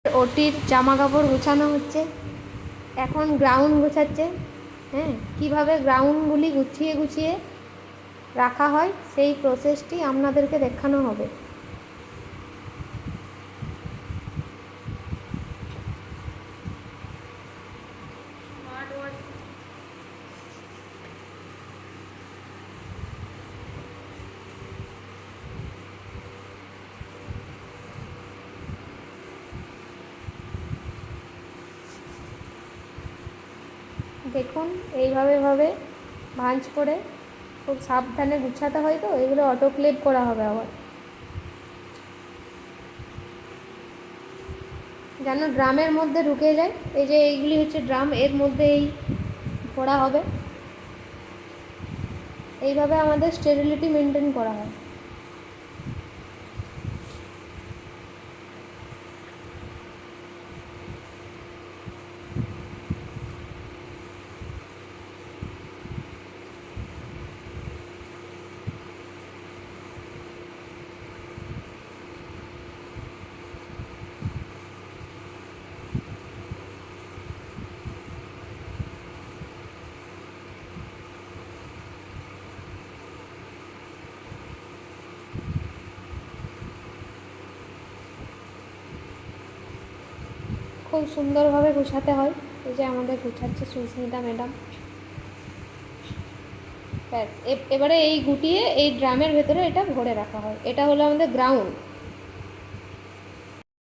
ওটির জামা কাপড় গোছানো হচ্ছে, এখন গ্রাউন্ড গোছাচ্ছে। হ্যাঁ, কীভাবে গ্রাউন্ডগুলি গুছিয়ে গুছিয়ে রাখা হয় সেই প্রসেসটি আপনাদেরকে দেখানো হবে। দেখুন, এইভাবে ভাঁজ করে খুব সাবধানে গুছাতে হয়, তো এগুলো অটোক্লেভ করা হবে আবার, যেন ড্রামের মধ্যে ঢুকে যায়। এই যে এইগুলি হচ্ছে ড্রাম, এর মধ্যে এই ভরা হবে। এইভাবে আমাদের স্টেরিলিটি মেনটেন করা হয়। খুব সুন্দরভাবে গুছাতে হয়। এই যে আমাদের গুছাচ্ছে সুস্মিতা ম্যাডাম। ব্যাস, এবারে এই গুটিয়ে এই ড্রামের ভেতরে এটা ভরে রাখা হয়। এটা হলো আমাদের গ্রাউন্ড।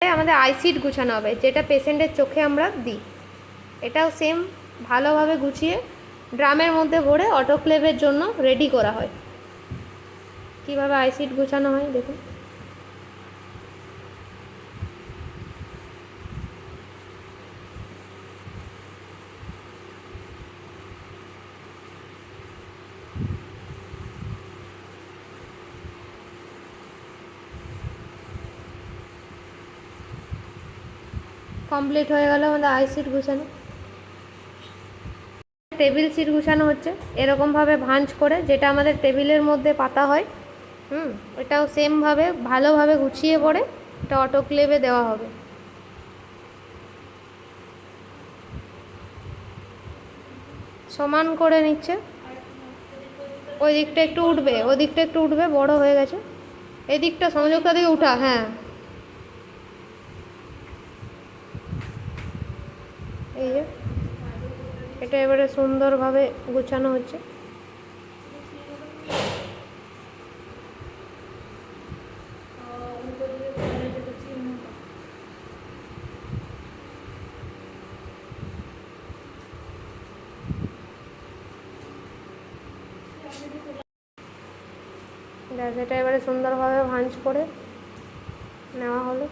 আমাদের আইসিড গুছানো হবে, যেটা পেশেন্টের চোখে আমরা দিই। এটাও সেম ভালোভাবে গুছিয়ে ড্রামের মধ্যে ভরে অটোক্লেভের জন্য রেডি করা হয়। কীভাবে আইসিড গুছানো হয় দেখুন। কমপ্লিট হয়ে গেল আমাদের আইসিড গুছানো। টেবিল সিট গুছানো হচ্ছে এরকমভাবে ভাঁজ করে, যেটা আমাদের টেবিলের মধ্যে পাতা হয়। এটাও সেমভাবে ভালোভাবে গুছিয়ে পড়ে এটা অটোক্লেভে দেওয়া হবে। সমান করে নিচ্ছে। ওই দিকটা একটু উঠবে, ওই দিকটা একটু উঠবে, বড় হয়ে গেছে। এই দিকটা সংযোগটা দিয়ে উঠা। হ্যাঁ, এই যে এটা এবারে সুন্দরভাবে গুছানো হচ্ছে। ব্যাস, এটা এবারে সুন্দরভাবে ভাঁজ করে নেওয়া হলো।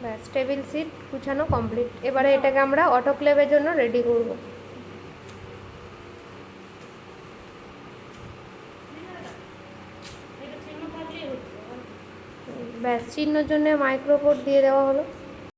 ব্যাস, টেবিল সিট গুছানো কমপ্লিট। এবারে এটাকে আমরা অটোক্লেভের জন্য রেডি করব। ব্যাস, চিহ্নের জন্য মাইক্রোপোর্ট দিয়ে দেওয়া হলো।